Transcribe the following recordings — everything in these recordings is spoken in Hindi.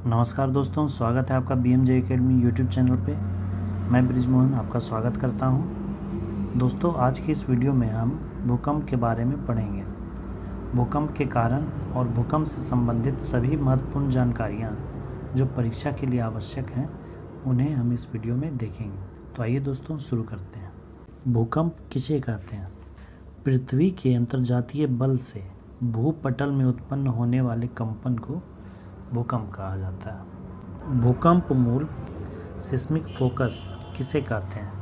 नमस्कार दोस्तों, स्वागत है आपका BMJ एकेडमी यूट्यूब चैनल पे। मैं ब्रिजमोहन आपका स्वागत करता हूं। दोस्तों, आज की इस वीडियो में हम भूकंप के बारे में पढ़ेंगे। भूकंप के कारण और भूकंप से संबंधित सभी महत्वपूर्ण जानकारियां जो परीक्षा के लिए आवश्यक हैं, उन्हें हम इस वीडियो में देखेंगे। तो आइए दोस्तों, शुरू करते हैं। भूकंप किसे कहते हैं? पृथ्वी के अंतर्जातीय बल से भूपटल में उत्पन्न होने वाले कंपन को भूकंप कहा जाता है। भूकंप मूल सिस्मिक फोकस किसे कहते हैं?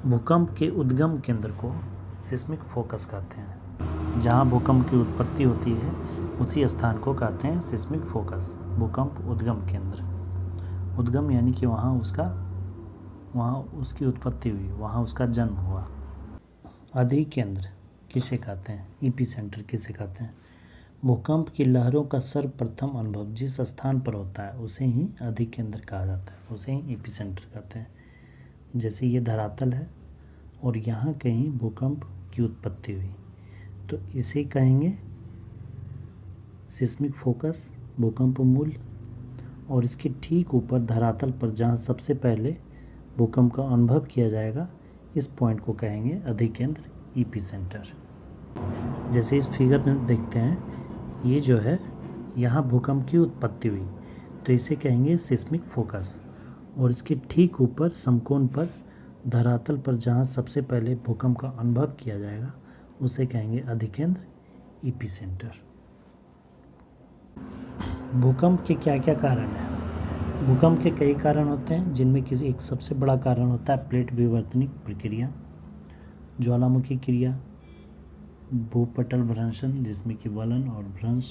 भूकंप के उद्गम केंद्र को सिस्मिक फोकस कहते हैं। जहां भूकंप की उत्पत्ति होती है उसी स्थान को कहते हैं सिस्मिक फोकस। भूकंप उद्गम केंद्र, उद्गम यानी कि वहाँ उसकी उत्पत्ति हुई, वहाँ उसका जन्म हुआ। अधिकेंद्र किसे कहते हैं? एपिसेंटर किसे कहते हैं? भूकंप की लहरों का सर्वप्रथम अनुभव जिस स्थान पर होता है उसे ही अधिकेंद्र कहा जाता है, उसे ही एपिसेंटर कहते हैं। जैसे ये धरातल है और यहाँ कहीं भूकंप की उत्पत्ति हुई तो इसे कहेंगे सिस्मिक फोकस, भूकंप मूल। और इसके ठीक ऊपर धरातल पर जहाँ सबसे पहले भूकंप का अनुभव किया जाएगा, इस पॉइंट को कहेंगे अधिकेंद्र, एपिसेंटर। जैसे इस फिगर में देखते हैं, ये जो है यहाँ भूकंप की उत्पत्ति हुई तो इसे कहेंगे सिस्मिक फोकस। और इसके ठीक ऊपर समकोण पर धरातल पर जहाँ सबसे पहले भूकंप का अनुभव किया जाएगा उसे कहेंगे अधिकेंद्र, एपिसेंटर। भूकंप के क्या क्या कारण हैं? भूकंप के कई कारण होते हैं, जिनमें किसी एक सबसे बड़ा कारण होता है प्लेट विवर्तनिक प्रक्रिया, ज्वालामुखी क्रिया, भूपटल भ्रंशन जिसमें कि वलन और भ्रंश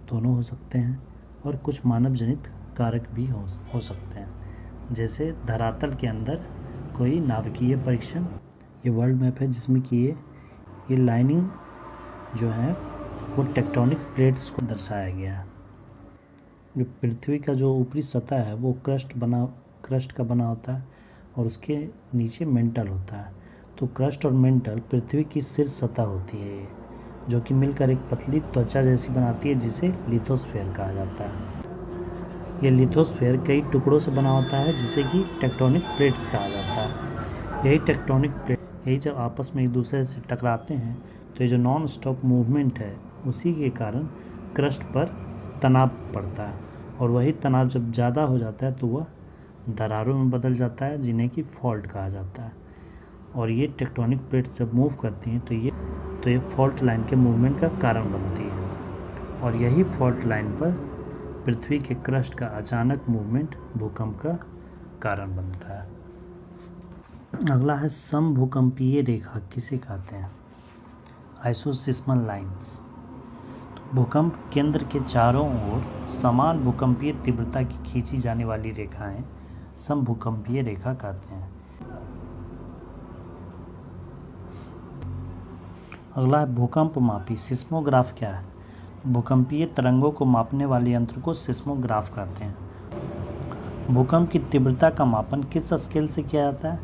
दोनों हो सकते हैं, और कुछ मानव जनित कारक भी हो सकते हैं। जैसे धरातल के अंदर कोई नाभिकीय परीक्षण, ये वर्ल्ड मैप है जिसमें कि ये लाइनिंग जो है वो टेक्टोनिक प्लेट्स को दर्शाया गया है। जो पृथ्वी का जो ऊपरी सतह है वो क्रस्ट का बना होता है और उसके नीचे मेंटल होता है। तो क्रस्ट और मेंटल पृथ्वी की शीर्ष सतह होती है, जो कि मिलकर एक पतली त्वचा जैसी बनाती है जिसे लिथोस्फीयर कहा जाता है। ये लिथोस्फीयर कई टुकड़ों से बना होता है जिसे कि टेक्टोनिक प्लेट्स कहा जाता है। यही टेक्टोनिक प्लेट जब आपस में एक दूसरे से टकराते हैं तो ये जो नॉन स्टॉप मूवमेंट है उसी के कारण क्रस्ट पर तनाव पड़ता है, और वही तनाव जब ज़्यादा हो जाता है तो वह दरारों में बदल जाता है जिन्हें कि फॉल्ट कहा जाता है। और ये टेक्टोनिक प्लेट्स जब मूव करती हैं तो ये फॉल्ट लाइन के मूवमेंट का कारण बनती है, और यही फॉल्ट लाइन पर पृथ्वी के क्रस्ट का अचानक मूवमेंट भूकंप का कारण बनता है। अगला है समभूकंपीय रेखा किसे कहते हैं? आइसोसिस्मल लाइंस। भूकंप केंद्र के चारों ओर समान भूकंपीय तीव्रता की खींची जाने वाली रेखाएं समभूकंपीय रेखा कहते हैं। अगला है भूकंप मापी। सिस्मोग्राफ क्या है? भूकंपीय तरंगों को मापने वाले यंत्र को सिस्मोग्राफ कहते हैं। भूकंप की तीव्रता का मापन किस स्केल से किया जाता है?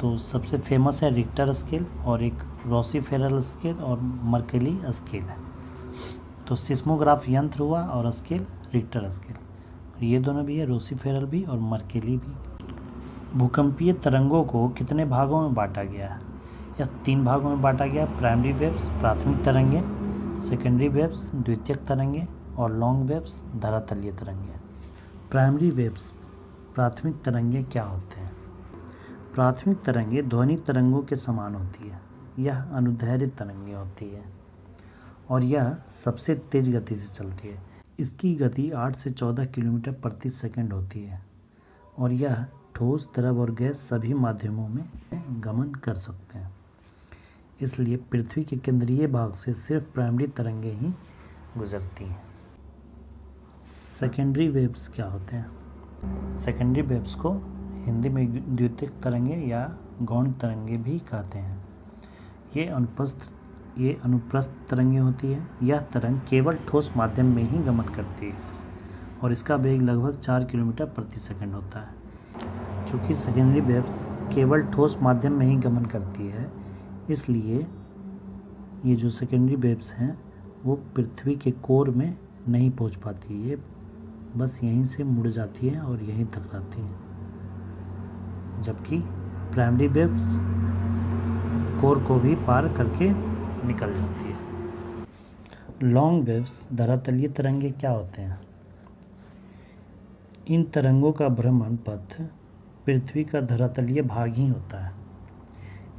तो सबसे फेमस है रिक्टर स्केल, और एक रोसीफेरल स्केल और मर्केली स्केल है। तो सिस्मोग्राफ यंत्र हुआ और स्केल रिक्टर स्केल। ये दोनों भी है, रोसीफेरल भी और मर्केली भी। भूकंपीय तरंगों को कितने भागों में बांटा गया है? यह 3 भागों में बांटा गया। प्राइमरी वेव्स प्राथमिक तरंगे, सेकेंडरी वेव्स द्वितीयक तरंगे, और लॉन्ग वेव्स धरातलीय तरंगे। प्राइमरी वेव्स प्राथमिक तरंगे क्या होते हैं? प्राथमिक तरंगे ध्वनि तरंगों के समान होती है। यह अनुदैर्ध्य तरंगे होती है और यह सबसे तेज गति से चलती है। इसकी गति 8 से 14 किलोमीटर प्रति सेकंड होती है, और यह ठोस, द्रव और गैस सभी माध्यमों में गमन कर सकते हैं। इसलिए पृथ्वी के केंद्रीय भाग से सिर्फ प्राइमरी तरंगे ही गुजरती हैं। सेकेंडरी वेव्स क्या होते हैं? सेकेंडरी वेव्स को हिंदी में द्वितीयक तरंगे या गौण तरंगे भी कहते हैं। ये अनुप्रस्थ तरंगे होती है। यह तरंग केवल ठोस माध्यम में ही गमन करती है और इसका वेग लगभग 4 किलोमीटर प्रति सेकंड होता है। चूँकि सेकेंडरी वेव्स केवल ठोस माध्यम में ही गमन करती है, इसलिए ये जो सेकेंडरी वेव्स हैं वो पृथ्वी के कोर में नहीं पहुंच पाती। ये बस यहीं से मुड़ जाती है और यहीं टकराती हैं, जबकि प्राइमरी वेव्स कोर को भी पार करके निकल जाती है। लॉन्ग वेव्स धरातलीय तरंगे क्या होते हैं? इन तरंगों का भ्रमण पथ पृथ्वी का धरातलीय भाग ही होता है।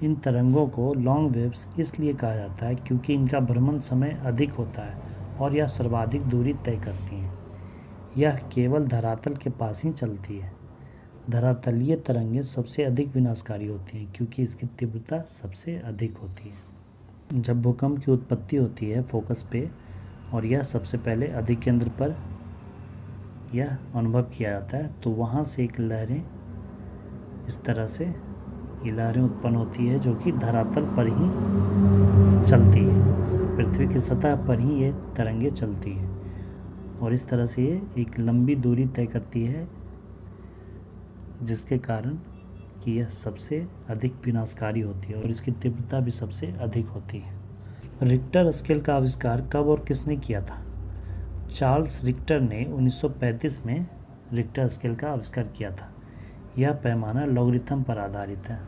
इन तरंगों को लॉन्ग वेव्स इसलिए कहा जाता है क्योंकि इनका भ्रमण समय अधिक होता है और यह सर्वाधिक दूरी तय करती हैं। यह केवल धरातल के पास ही चलती है। धरातलीय तरंगें सबसे अधिक विनाशकारी होती हैं क्योंकि इसकी तीव्रता सबसे अधिक होती है। जब भूकंप की उत्पत्ति होती है फोकस पे और यह सबसे पहले अधिकेंद्र पर यह अनुभव किया जाता है, तो वहाँ से एक लहरें इस तरह से ये लहरें उत्पन्न होती है जो कि धरातल पर ही चलती है। पृथ्वी की सतह पर ही ये तरंगें चलती है और इस तरह से ये एक लंबी दूरी तय करती है, जिसके कारण कि यह सबसे अधिक विनाशकारी होती है और इसकी तीव्रता भी सबसे अधिक होती है। रिक्टर स्केल का आविष्कार कब और किसने किया था? चार्ल्स रिक्टर ने 1935 में रिक्टर स्केल का आविष्कार किया था। यह पैमाना लॉगरिथम पर आधारित है।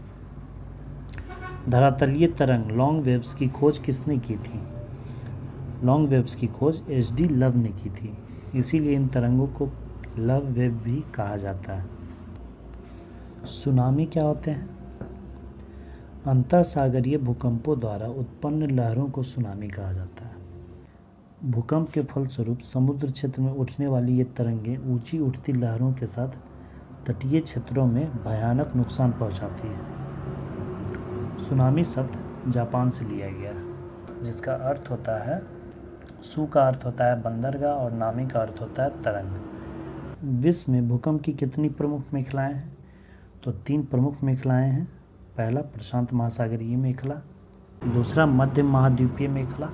धरातलीय तरंग लॉन्ग वेव्स की खोज किसने की थी? लॉन्ग वेव्स की खोज HD लव ने की थी, इसीलिए इन तरंगों को लव वेव भी कहा जाता है। सुनामी क्या होते हैं? अंतःसागरीय भूकंपों द्वारा उत्पन्न लहरों को सुनामी कहा जाता है। भूकंप के फलस्वरूप समुद्र क्षेत्र में उठने वाली ये तरंगें ऊंची उठती लहरों के साथ तटीय क्षेत्रों में भयानक नुकसान पहुंचाती है। सुनामी शब्द जापान से लिया गया है, जिसका अर्थ होता है, सु का अर्थ होता है बंदरगाह और नामी का अर्थ होता है तरंग। विश्व में भूकंप की कितनी प्रमुख मेखलाएं हैं? तो 3 प्रमुख मेखलाएं हैं। पहला प्रशांत महासागरीय मेखला, दूसरा मध्य महाद्वीपीय मेखला।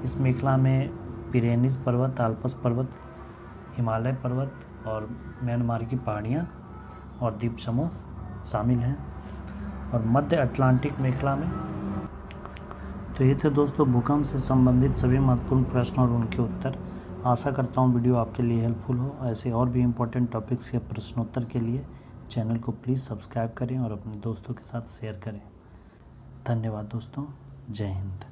इस मेखला में पिरेनीज पर्वत, आल्प्स पर्वत, हिमालय पर्वत और म्यांमार की पहाड़ियाँ और द्वीप समूह शामिल हैं। और मध्य अटलांटिक मेखला में। तो ये थे दोस्तों भूकंप से संबंधित सभी महत्वपूर्ण प्रश्न और उनके उत्तर। आशा करता हूँ वीडियो आपके लिए हेल्पफुल हो। ऐसे और भी इम्पोर्टेंट टॉपिक्स के प्रश्नोत्तर के लिए चैनल को प्लीज़ सब्सक्राइब करें और अपने दोस्तों के साथ शेयर करें। धन्यवाद दोस्तों। जय हिंद।